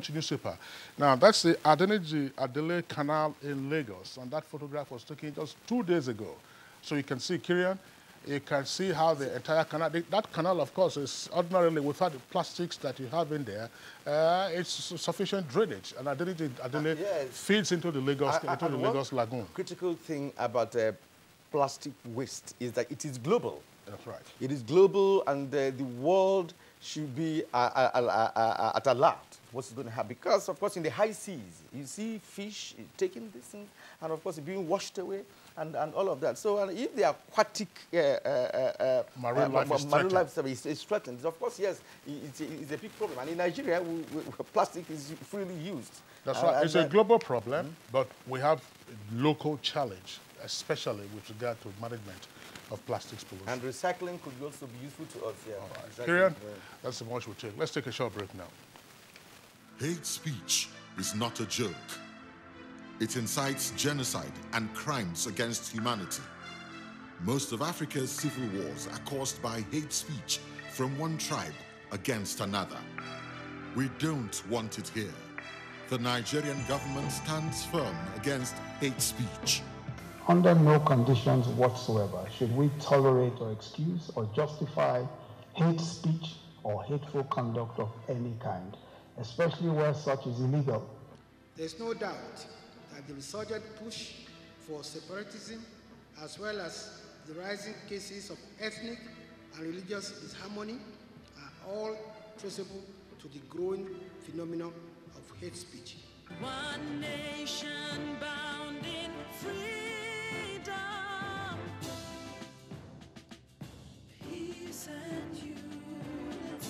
Punch newspaper. Now, that's the Adeniji Adele Canal in Lagos, and that photograph was taken just 2 days ago. So you can see, Kirian, you can see how the entire canal, that canal, of course, is ordinarily, without the plastics that you have in there, it's sufficient drainage, and Adeniji Adele feeds into the Lagos Lagoon. Critical thing about plastic waste is that it is global. That's right. It is global, and the world should be at alert what's going to happen. Because, of course, in the high seas, you see fish taking this thing, and, of course, being washed away, and all of that. So if the aquatic marine life is threatened, of course, yes, it's a big problem. And in Nigeria, plastic is freely used. That's right. It's a global problem, but we have a local challenge, especially with regard to management of plastics pollution. And recycling could also be useful to us, yeah. All right. Kirian, that's the much we'll take. Let's take a short break now. Hate speech is not a joke. It incites genocide and crimes against humanity. Most of Africa's civil wars are caused by hate speech from one tribe against another. We don't want it here. The Nigerian government stands firm against hate speech. Under no conditions whatsoever should we tolerate or excuse or justify hate speech or hateful conduct of any kind, especially where such is illegal. There's no doubt that the resurgent push for separatism, as well as the rising cases of ethnic and religious disharmony, are all traceable to the growing phenomenon of hate speech. One nation bound in freedom, peace and unity.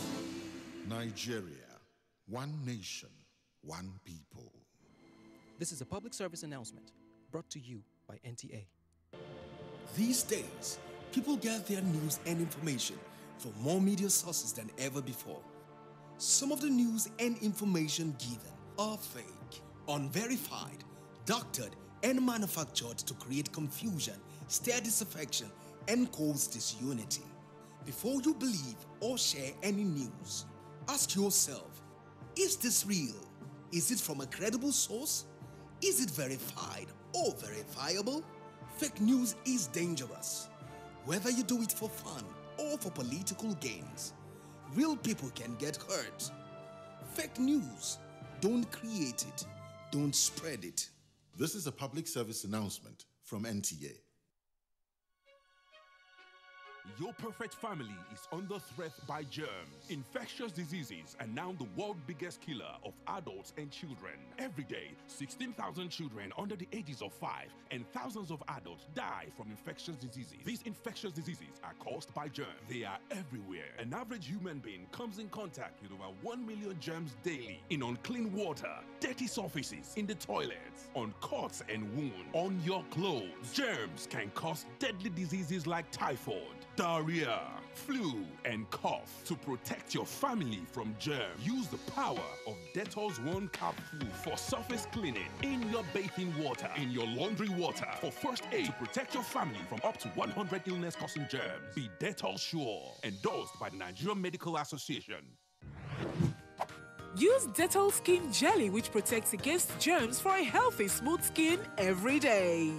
Nigeria, one nation, one people. This is a public service announcement brought to you by NTA. These days, people get their news and information from more media sources than ever before. Some of the news and information given are fake, unverified, doctored, and manufactured to create confusion, stir disaffection, and cause disunity. Before you believe or share any news, ask yourself, is this real? Is it from a credible source? Is it verified or verifiable? Fake news is dangerous. Whether you do it for fun or for political gains, real people can get hurt. Fake news, don't create it, don't spread it. This is a public service announcement from NTA. Your perfect family is under threat by germs. Infectious diseases are now the world's biggest killer of adults and children. Every day, 16,000 children under the ages of 5 and thousands of adults die from infectious diseases. These infectious diseases are caused by germs. They are everywhere. An average human being comes in contact with over 1 million germs daily in unclean water, dirty surfaces, in the toilets, on cuts and wounds, on your clothes. Germs can cause deadly diseases like typhoid, diarrhea, flu, and cough. To protect your family from germs, use the power of Dettol's One Cap Flu for surface cleaning, in your bathing water, in your laundry water, for first aid to protect your family from up to 100 illness-causing germs. Be Dettol Sure, endorsed by the Nigerian Medical Association. Use Dettol Skin Jelly, which protects against germs for a healthy, smooth skin every day.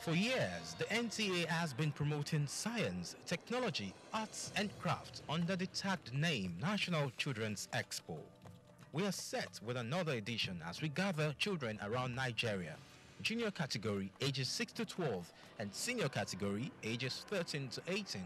For years, the NTA has been promoting science, technology, arts and crafts under the tagged name National Children's Expo. We are set with another edition as we gather children around Nigeria, junior category ages 6 to 12 and senior category ages 13 to 18.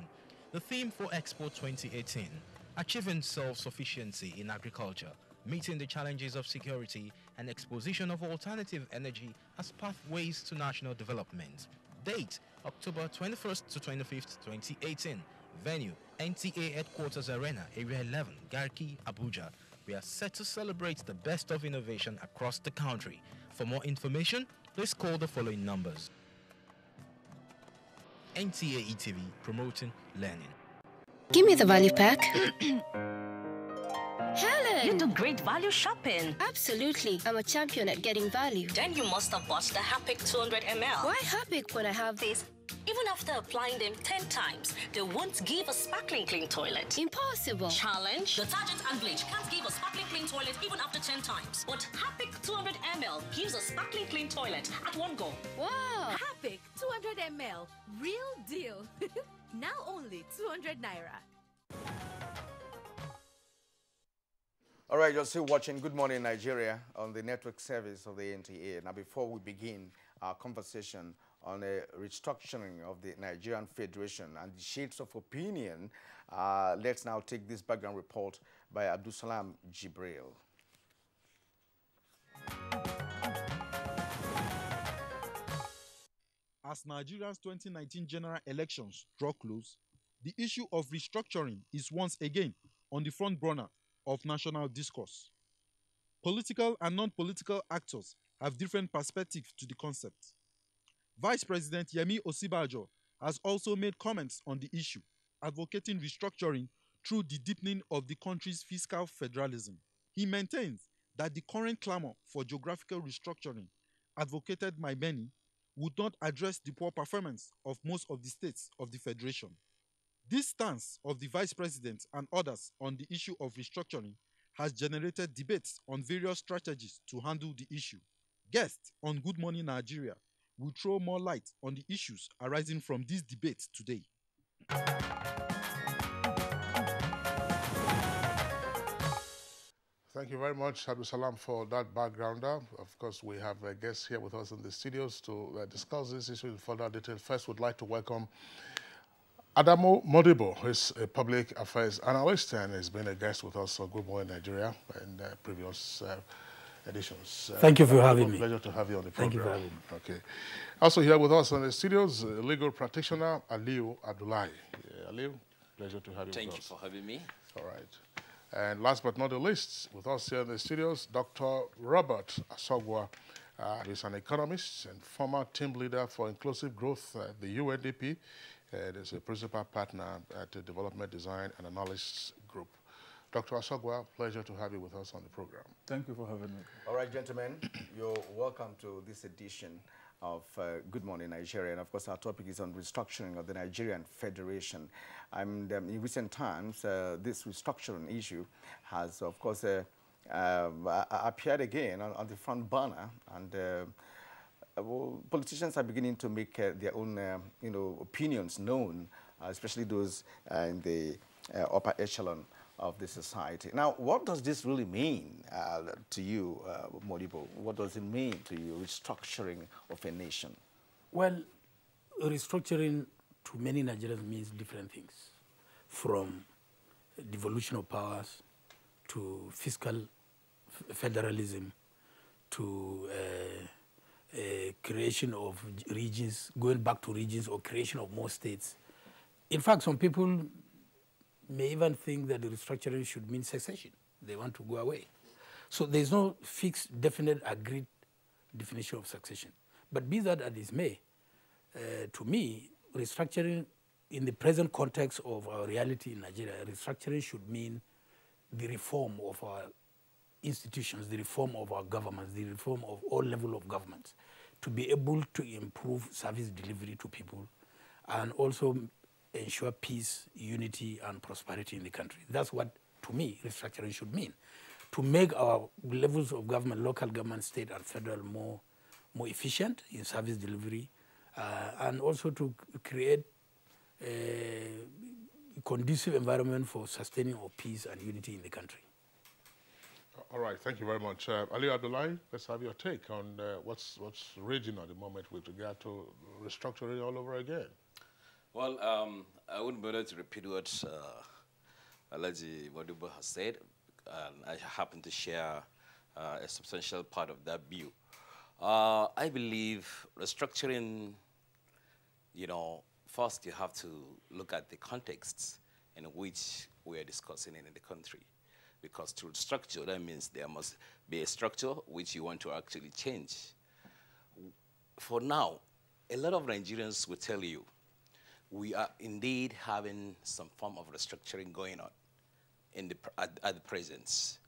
The theme for Expo 2018, achieving self-sufficiency in agriculture, meeting the challenges of security and exposition of alternative energy as pathways to national development. Date, October 21st to 25th, 2018. Venue, NTA Headquarters Arena, Area 11, Garki, Abuja. We are set to celebrate the best of innovation across the country. For more information, please call the following numbers. NTA ETV, promoting learning. Give me the value pack. Helen! You do great value shopping. Absolutely. I'm a champion at getting value. Then you must have bought the Hapic 200 ml. Why Hapic when I have this? Even after applying them 10 times, they won't give a sparkling clean toilet. Impossible. Challenge. Detergent and bleach can't give a sparkling clean toilet even after 10 times. But Harpic 200 ml gives a sparkling clean toilet at one go. Wow. Harpic 200 ml. Real deal. Now only 200 naira. All right, you're still watching Good Morning Nigeria on the network service of the NTA. Now, before we begin our conversation on the restructuring of the Nigerian Federation and the shades of opinion, let's now take this background report by Abdulsalam Jibril. As Nigeria's 2019 general elections draw close, the issue of restructuring is once again on the front burner of national discourse. Political and non-political actors have different perspectives to the concept. Vice President Yemi Osibajo has also made comments on the issue, advocating restructuring through the deepening of the country's fiscal federalism. He maintains that the current clamor for geographical restructuring, advocated by many, would not address the poor performance of most of the states of the Federation. This stance of the Vice President and others on the issue of restructuring has generated debates on various strategies to handle the issue. Guests on Good Morning Nigeria will throw more light on the issues arising from these debates today. Thank you very much, Abdulsalam, for that backgrounder. Of course, we have a guest here with us in the studios to discuss this issue in further detail. First, we'd like to welcome Adamu Modibo, who is a public affairs analyst and has been a guest with us on Good Morning Nigeria in previous editions. Thank you for having me. Pleasure to have you on the program. Thank you for having me. Okay. Also here with us in the studios, legal practitioner Aliu Abdullahi. Aliu, pleasure to have you with us. Thank you for having me. All right. And last but not the least, with us here in the studios, Dr. Robert Asogwa. He's an economist and former team leader for inclusive growth at the UNDP. And is a principal partner at the Development Design and Analysis Group. Dr. Asogwa, pleasure to have you with us on the program. Thank you for having me. All right, gentlemen, you're welcome to this edition of Good Morning Nigeria. And of course, our topic is on restructuring of the Nigerian Federation. And in recent times, this restructuring issue has, of course, appeared again on the front burner. And well, politicians are beginning to make their own, opinions known, especially those in the upper echelon of the society. Now, what does this really mean to you, Modibo? What does it mean to you, restructuring of a nation? Well, restructuring to many Nigerians means different things, from devolution of powers to fiscal federalism to creation of regions, going back to regions or creation of more states. In fact, some people may even think that the restructuring should mean secession. They want to go away. So there's no fixed, definite, agreed definition of succession. But be that as it may, to me, restructuring in the present context of our reality in Nigeria, restructuring should mean the reform of our institutions, the reform of our governments, the reform of all levels of governments, to be able to improve service delivery to people and also ensure peace, unity, and prosperity in the country. That's what, to me, restructuring should mean. To make our levels of government, local government, state, and federal more efficient in service delivery, and also to create a conducive environment for sustaining of peace and unity in the country. All right, thank you very much. Ali Abdullahi, let's have your take on what's raging at the moment with regard to restructuring all over again. Well, I wouldn't bother to repeat what Alaji Modibo has said. I happen to share a substantial part of that view. I believe restructuring, first you have to look at the context in which we are discussing it in the country. Because to restructure, that means there must be a structure which you want to actually change. For now, a lot of Nigerians will tell you, we are indeed having some form of restructuring going on at the present,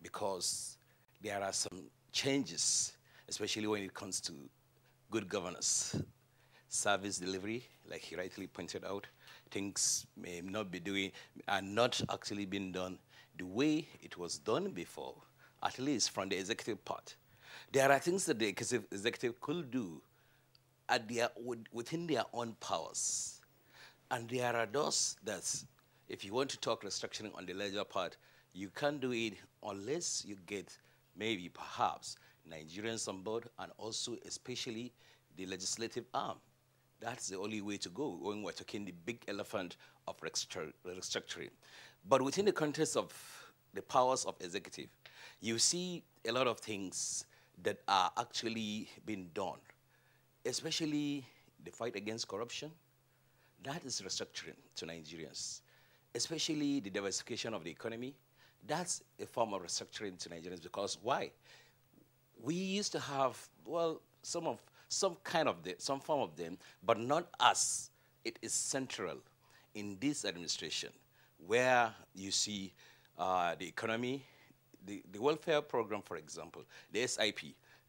because there are some changes, especially when it comes to good governance. service delivery, like he rightly pointed out. Things may not be doing, are not actually being done the way it was done before, at least from the executive part. There are things that the executive could do at within their own powers. And there are those that, if you want to talk restructuring on the larger part, you can't do it unless you get maybe perhaps Nigerians on board and also especially the legislative arm. That's the only way to go when we're talking the big elephant of restructuring. But within the context of the powers of executive, you see a lot of things that are actually being done, especially the fight against corruption. That is restructuring to Nigerians, especially the diversification of the economy. That's a form of restructuring to Nigerians because why? We used to have, well, some form of them, but not as it is central in this administration, where you see the economy, the welfare program, for example, the SIP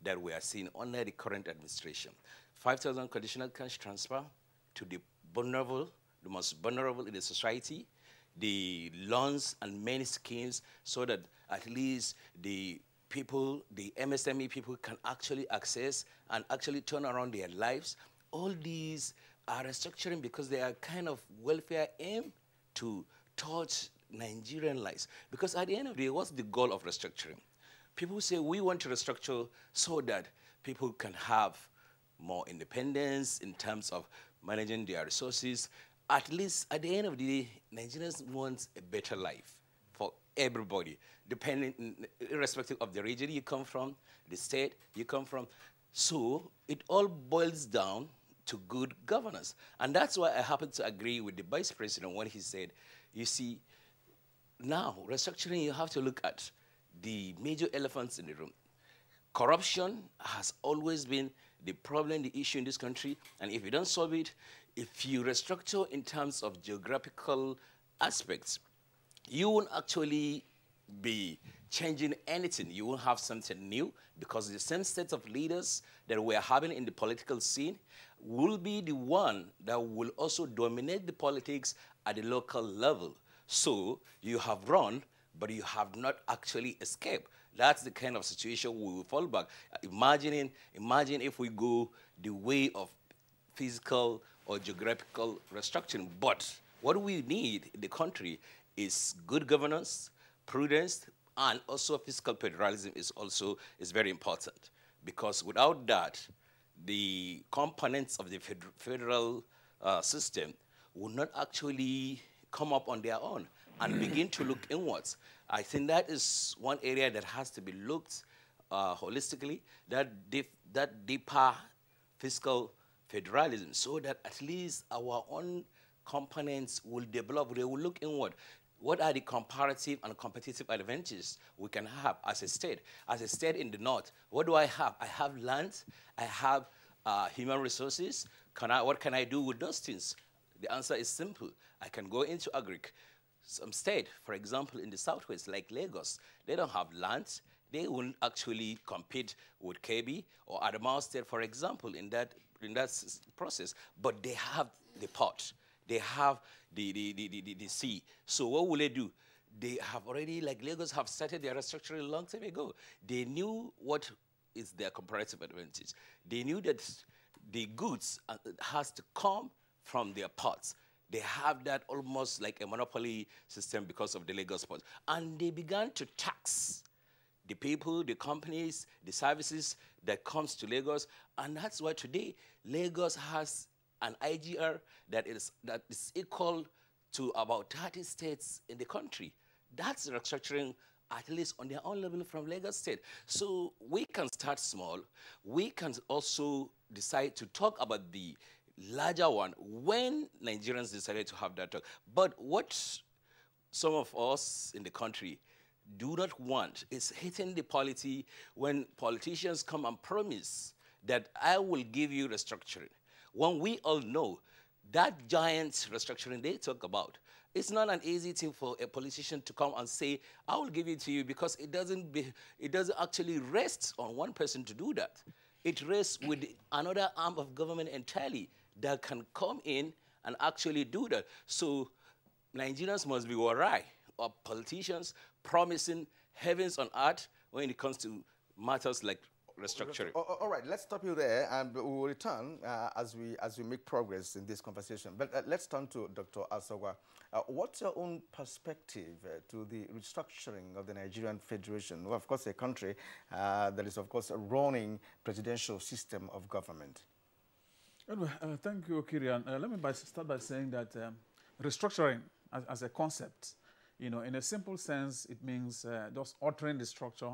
that we are seeing under the current administration, 5,000 conditional cash transfer to the vulnerable, the most vulnerable in the society, the loans and many schemes so that at least the people, the MSME people can actually access and actually turn around their lives. All these are restructuring because they are kind of welfare aimed to touch Nigerian lives. Because at the end of the day, what's the goal of restructuring? People say we want to restructure so that people can have more independence in terms of managing their resources. At least at the end of the day, Nigerians want a better life for everybody, irrespective of the region you come from, the state you come from. So it all boils down to good governance. And that's why I happen to agree with the Vice President when he said, you see, now restructuring, you have to look at the major elephants in the room. Corruption has always been the problem, the issue in this country, and if you don't solve it, if you restructure in terms of geographical aspects, you won't actually be changing anything. You won't have something new because the same set of leaders that we're having in the political scene will be the one that will also dominate the politics at the local level. So you have run, but you have not actually escaped. That's the kind of situation we will fall back. Imagine if we go the way of physical or geographical restructuring. But what we need in the country is good governance, prudence, and also fiscal federalism is very important. Because without that, the components of the federal system will not actually come up on their own and begin to look inwards. I think that is one area that has to be looked holistically, that deeper fiscal federalism, so that at least our own components will develop. They will look inward. What are the comparative and competitive advantages we can have as a state? As a state in the north, what do I have? I have land, I have human resources. What can I do with those things? The answer is simple. I can go into agric. Some state, for example, in the southwest, like Lagos, they don't have land. They won't actually compete with KB or Adamawa State, for example, in that process. But they have the port. They have the sea. So what will they do? They have already, like Lagos, have started their restructuring a long time ago. They knew what is their comparative advantage. They knew that the goods has to come from their ports. They have that almost like a monopoly system because of the Lagos port. And they began to tax the people, the companies, the services that comes to Lagos. And that's why today Lagos has an IGR that is equal to about 30 states in the country. That's restructuring, at least on their own level, from Lagos State. So we can start small. We can also decide to talk about the larger one when Nigerians decided to have that talk. But what some of us in the country do not want is hitting the polity when politicians come and promise that I will give you restructuring. When we all know that giant restructuring they talk about, it's not an easy thing for a politician to come and say, I will give it to you, because it doesn't actually rest on one person to do that. It rests with another arm of government entirely that can come in and actually do that. So Nigerians must be worried of politicians promising heavens on earth when it comes to matters like restructuring. All right, let's stop you there, and we will return as we make progress in this conversation. But let's turn to Dr. Asogwa. What's your own perspective to the restructuring of the Nigerian Federation? Well, of course, a country that is, of course, a running presidential system of government. Anyway, thank you, Kirian. Let me start by saying that restructuring as a concept, in a simple sense, it means just altering the structure,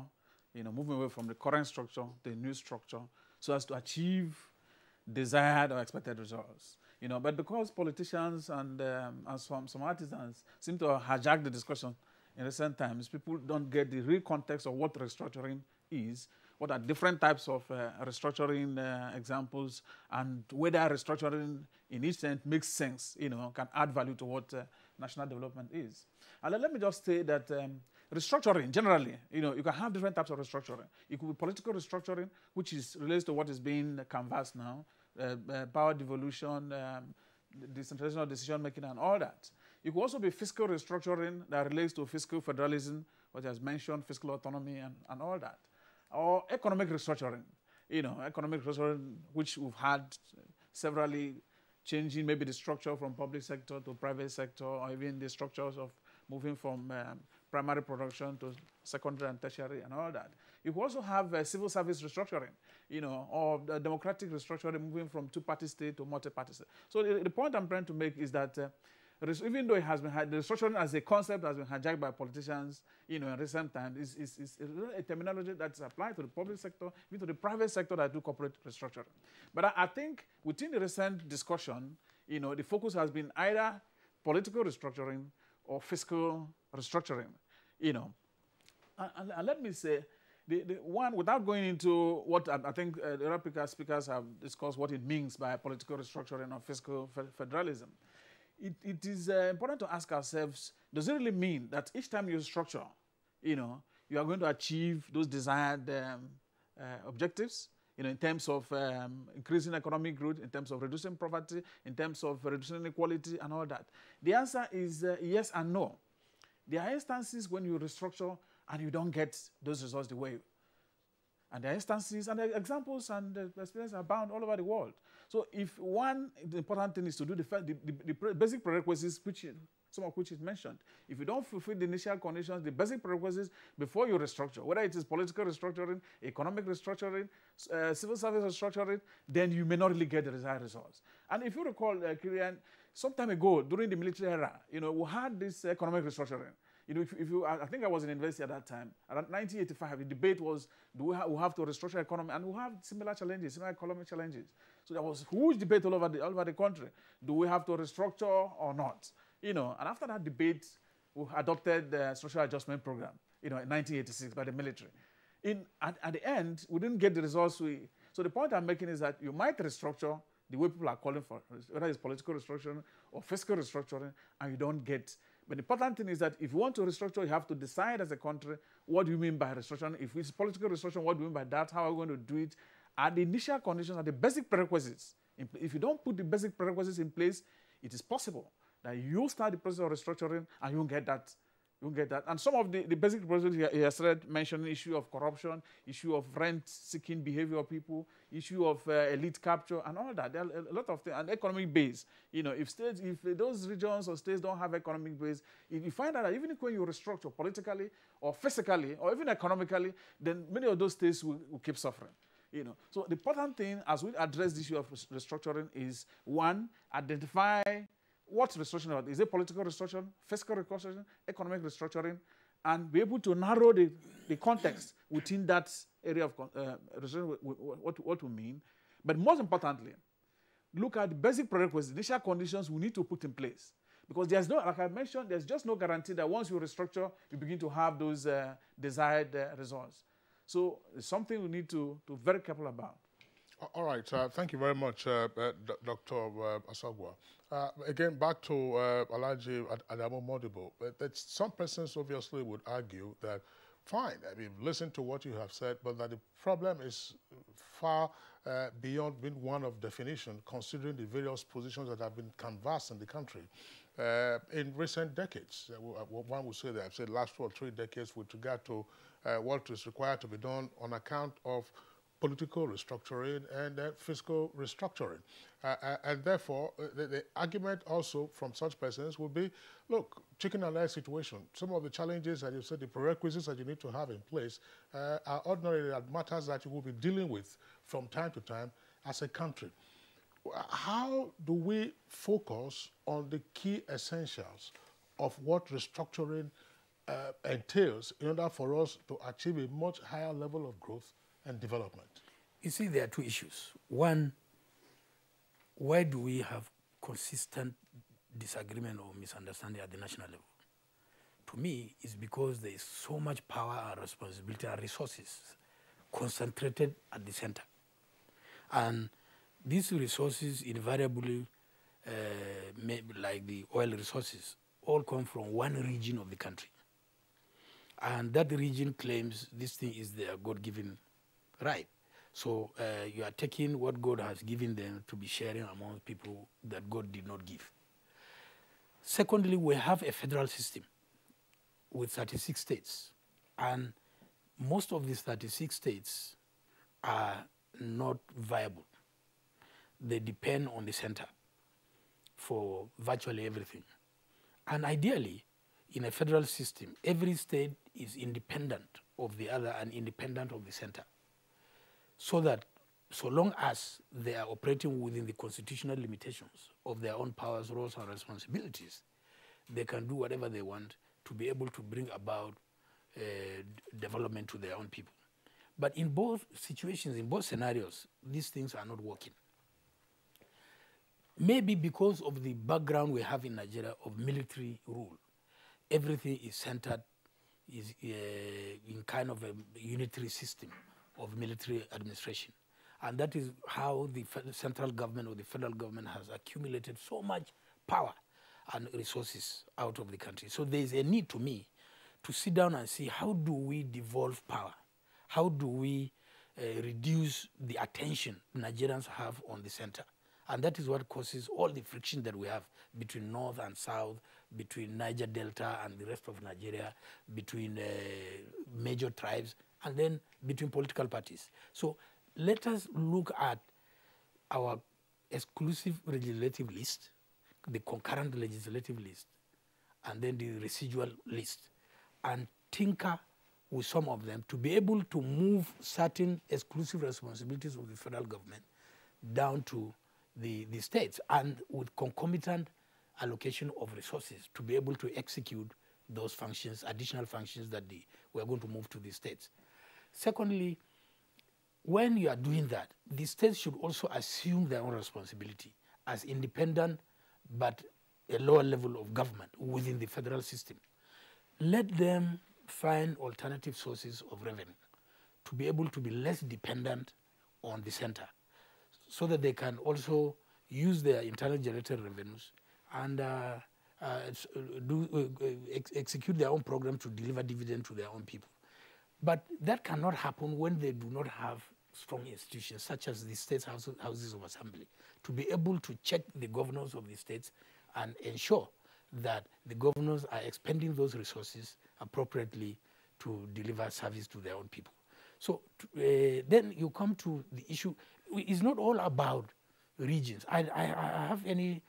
moving away from the current structure to a new structure so as to achieve desired or expected results. But because politicians and some artisans seem to hijack the discussion in recent times, people don't get the real context of what restructuring is, what are different types of restructuring examples, and whether restructuring in each sense makes sense, can add value to what national development is. And let me just say that restructuring, generally, you can have different types of restructuring. It could be political restructuring, which relates to what is being canvassed now, power devolution, decentralization of decision-making, and all that. It could also be fiscal restructuring that relates to fiscal federalism, what has mentioned, fiscal autonomy, and all that. Or economic restructuring, economic restructuring, which we've had severally changing maybe the structure from public sector to private sector, or even the structures of moving from primary production to secondary and tertiary and all that. You could also have civil service restructuring, or the democratic restructuring, moving from two-party state to multi-party state. So the point I'm trying to make is that even though it has been the restructuring as a concept has been hijacked by politicians, in recent times, is a terminology that's applied to the public sector, even to the private sector that do corporate restructuring. But I think within the recent discussion, the focus has been either political restructuring or fiscal restructuring, And let me say, the one, without going into what I think the other speakers have discussed what it means by political restructuring or fiscal federalism, it is important to ask ourselves, does it really mean that each time you structure, you are going to achieve those desired objectives, in terms of increasing economic growth, in terms of reducing poverty, in terms of reducing inequality and all that? The answer is yes and no. There are instances when you restructure and you don't get those results the way. And there are instances and the examples and the experiences are bound all over the world. So if the important thing is to do the basic prerequisites, some of which is mentioned. If you don't fulfill the initial conditions, the basic prerequisites before you restructure, whether it is political restructuring, economic restructuring, civil service restructuring, then you may not really get the desired results. And if you recall, Kirian, some time ago, during the military era, we had this economic restructuring. I think I was in university at that time. Around 1985, the debate was, do we have to restructure economy? And we have similar challenges, similar economic challenges. So there was huge debate all over the country. Do we have to restructure or not? And after that debate, we adopted the social adjustment program, in 1986 by the military. At the end, we didn't get the results So the point I'm making is that you might restructure the way people are calling for, whether it's political restructuring or fiscal restructuring, and you don't get. But the important thing is that if you want to restructure, you have to decide as a country, what do you mean by restructuring? If it's political restructuring, what do you mean by that? How are we going to do it? Are the initial conditions, are the basic prerequisites? If you don't put the basic prerequisites in place, it is possible that you start the process of restructuring and you won't get that. You won't get that. And some of the basic prerequisites he has started mentioning, issue of corruption, issue of rent-seeking behavior of people, issue of elite capture, and all that. There are a lot of things. And economic base. If those regions or states don't have economic base, if you find out that even when you restructure politically or physically or even economically, then many of those states will keep suffering. So the important thing as we address the issue of restructuring is, one, identify what's restructuring about. Is it political restructuring, fiscal restructuring, economic restructuring, and be able to narrow the context within that area of restructuring, what we mean. But most importantly, look at the basic prerequisites, initial conditions we need to put in place. Because there's no, like I mentioned, there's just no guarantee that once you restructure, you begin to have those desired results. So it's something we need to be very careful about. All right. Thank you very much, Dr. Asogwa. Again, back to Alhaji Adamu Modibo. That some persons obviously would argue that, fine, listen to what you have said, but that the problem is far beyond being one of definition, considering the various positions that have been canvassed in the country in recent decades. One would say that I've said last 2 or 3 decades with regard to what is required to be done on account of political restructuring and fiscal restructuring. And therefore, the argument also from such persons would be, look, chicken and egg situation. Some of the challenges that you said, the prerequisites that you need to have in place are ordinary matters that you will be dealing with from time to time as a country. How do we focus on the key essentials of what restructuring entails in order for us to achieve a much higher level of growth and development? You see, there are 2 issues. One, why do we have consistent disagreement or misunderstanding at the national level? To me, it's because there is so much power and responsibility and resources concentrated at the center. And these resources invariably, like the oil resources, all come from one region of the country. And that region claims this thing is their God-given right. So you are taking what God has given them to be sharing among people that God did not give. Secondly, we have a federal system with 36 states. And most of these 36 states are not viable. They depend on the center for virtually everything. And ideally, in a federal system, every state is independent of the other and independent of the center. So that so long as they are operating within the constitutional limitations of their own powers, roles, and responsibilities, they can do whatever they want to be able to bring about development to their own people. But in both situations, in both scenarios, these things are not working. Maybe because of the background we have in Nigeria of military rule. Everything is centered in kind of a unitary system of military administration. And that is how the central government or the federal government has accumulated so much power and resources out of the country. So there is a need to me to sit down and see how do we devolve power? How do we reduce the attention Nigerians have on the center? And that is what causes all the friction that we have between North and South, between Niger Delta and the rest of Nigeria, between major tribes, and then between political parties. So let us look at our exclusive legislative list, the concurrent legislative list, and then the residual list, and tinker with some of them to be able to move certain exclusive responsibilities of the federal government down to the states, and with concomitant allocation of resources to be able to execute those functions, additional functions that we are going to move to the states. Secondly, when you are doing that, the states should also assume their own responsibility as independent but a lower level of government within the federal system. Let them find alternative sources of revenue to be able to be less dependent on the center, so that they can also use their internally generated revenues and execute their own program to deliver dividend to their own people. But that cannot happen when they do not have strong institutions such as the State Houses of Assembly to be able to check the governors of the states and ensure that the governors are expending those resources appropriately to deliver service to their own people. So then you come to the issue. It's not all about regions. I have any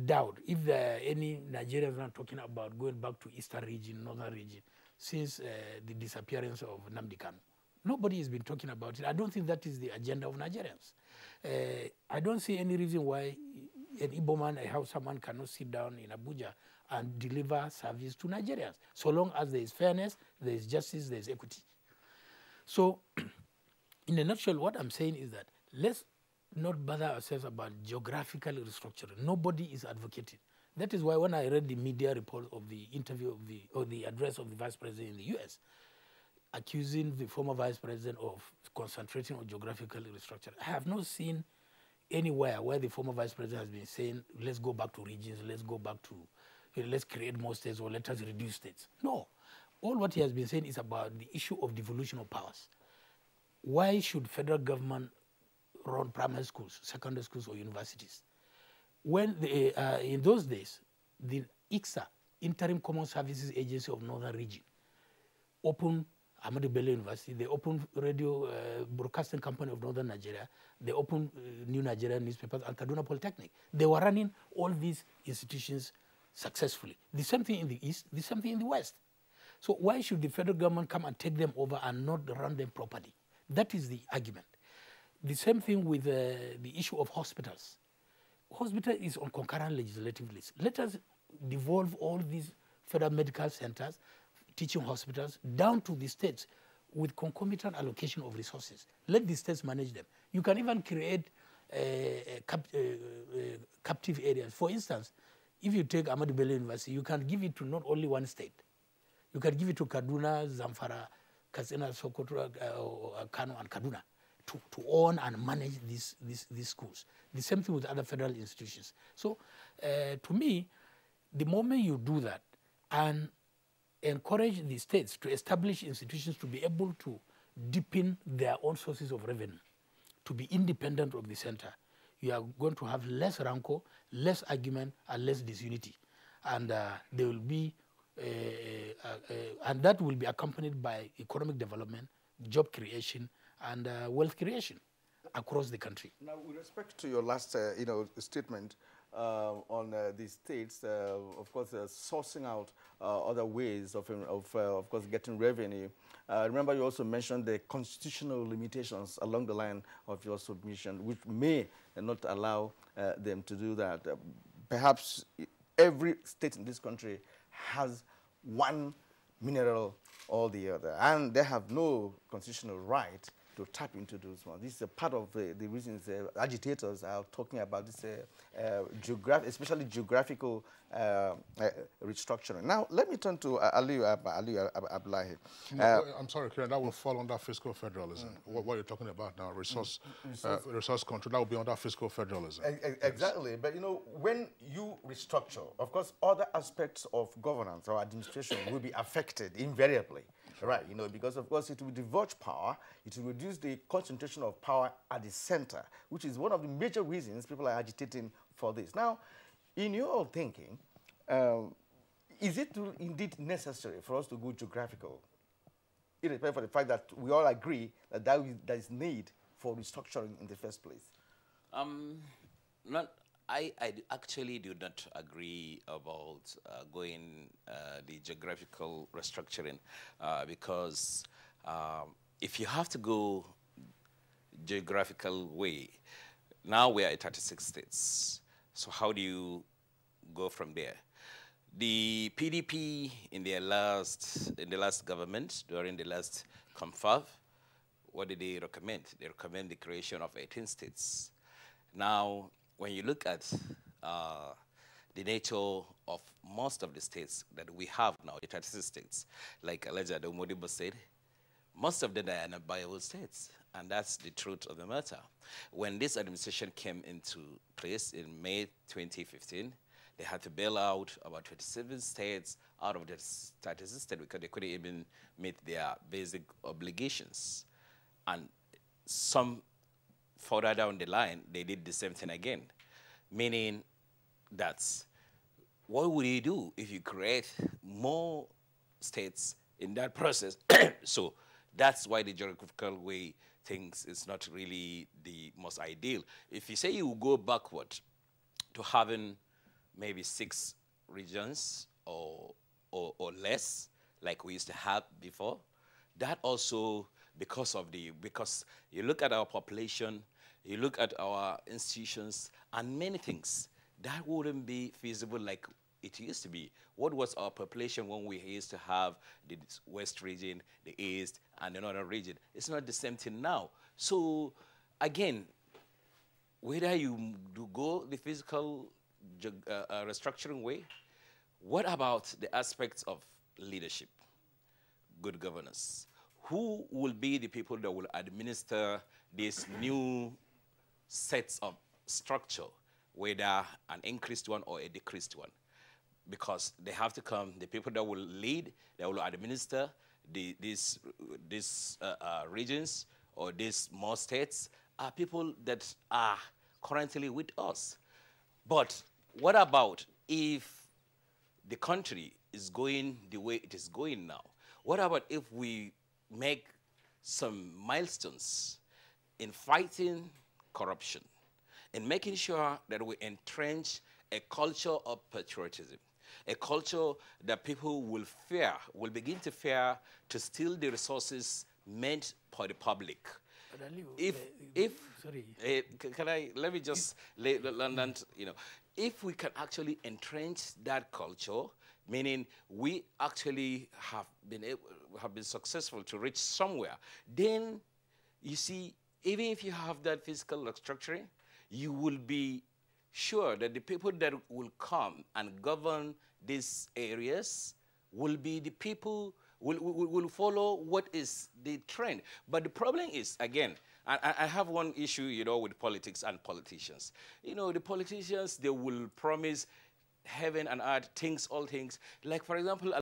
doubt if there are any Nigerians are talking about going back to Eastern region, Northern region, since the disappearance of Nnamdi Kanu. Nobody has been talking about it. I don't think that is the agenda of Nigerians. I don't see any reason why an Igbo man, a Hausa man cannot sit down in Abuja and deliver service to Nigerians, so long as there is fairness, there is justice, there is equity. So, in a nutshell, what I'm saying is that let's not bother ourselves about geographical restructuring. Nobody is advocating. That is why when I read the media report of the interview of the address of the Vice President in the US, accusing the former Vice President of concentrating on geographical restructuring, I have not seen anywhere where the former Vice President has been saying, let's go back to regions, let's go back to, let's create more states or let us reduce states. No. All what he has been saying is about the issue of devolution of powers. Why should federal government run primary schools, secondary schools, or universities. When in those days, the ICSA, Interim Common Services Agency of Northern Region, opened Ahmadu Bello University, they opened Radio Broadcasting Company of Northern Nigeria, they opened New Nigerian newspapers and Kaduna Polytechnic. They were running all these institutions successfully. The same thing in the East, the same thing in the West. So why should the federal government come and take them over and not run them properly? That is the argument. The same thing with the issue of hospitals. Hospital is on concurrent legislative list. Let us devolve all these federal medical centers, teaching hospitals, down to the states with concomitant allocation of resources. Let the states manage them. You can even create captive areas. For instance, if you take Ahmadu Bello University, you can give it to not only one state. You can give it to Kaduna, Zamfara, Katsina, Sokoto, Kano, and Kaduna to own and manage these schools. The same thing with other federal institutions. So to me, the moment you do that and encourage the states to establish institutions to be able to deepen their own sources of revenue, to be independent of the center, you are going to have less rancor, less argument, and less disunity. And there will be, and that will be accompanied by economic development, job creation, and wealth creation across the country. Now, with respect to your last, statement on the states, of course, sourcing out other ways of course, getting revenue. Remember, you also mentioned the constitutional limitations along the line of your submission, which may not allow them to do that. Perhaps every state in this country has one mineral or the other, and they have no constitutional right to tap into those ones. This is a part of the reasons agitators are talking about this, especially geographical restructuring. Now, let me turn to Aliyu Abdullahi. I'm sorry, Kieran, that will fall under fiscal federalism. What you're talking about now, resource control, that will be under fiscal federalism. Exactly, but when you restructure, of course, other aspects of governance or administration will be affected invariably. Right, because of course it will divulge power, it will reduce the concentration of power at the center, which is one of the major reasons people are agitating for this. Now, in your thinking, is it indeed necessary for us to go geographical, irrespective of the fact that we all agree that there is need for restructuring in the first place? I actually do not agree about going the geographical restructuring because if you have to go geographical way, now we are at 36 states. So how do you go from there? The PDP in the last government, during the last confab, what did they recommend? They recommend the creation of 18 states. Now, when you look at the nature of most of the states that we have now, the 36 states, like Alhaji Modibo said, most of them are unviable states, and that's the truth of the matter. When this administration came into place in May 2015, they had to bail out about 27 states out of the 36 states because they couldn't even meet their basic obligations. And some further down the line, they did the same thing again, meaning that what would you do if you create more states in that process? So that's why the geographical way things is not really the most ideal. If you say you go backward to having maybe 6 regions or less, like we used to have before, that also because you look at our population, you look at our institutions, and many things, that wouldn't be feasible like it used to be. What was our population when we used to have the West region, the East, and the Northern region? It's not the same thing now. So, again, whether you do go the physical restructuring way, what about the aspects of leadership, good governance? Who will be the people that will administer these new sets of structure, whether an increased one or a decreased one? Because they have to come, the people that will lead, that will administer these regions or these more states, are people that are currently with us. But what about if the country is going the way it is going now? What about if we make some milestones in fighting corruption, in making sure that we entrench a culture of patriotism, a culture that people will begin to fear to steal the resources meant for the public? Sorry. Let me just if we can actually entrench that culture, meaning we actually have been successful to reach somewhere, then you see, even if you have that physical restructuring, you will be sure that the people that will come and govern these areas will be the people will follow what is the trend. But the problem is, again, I have one issue, with politics and politicians. The politicians, they will promise heaven and earth, all things. Like, for example,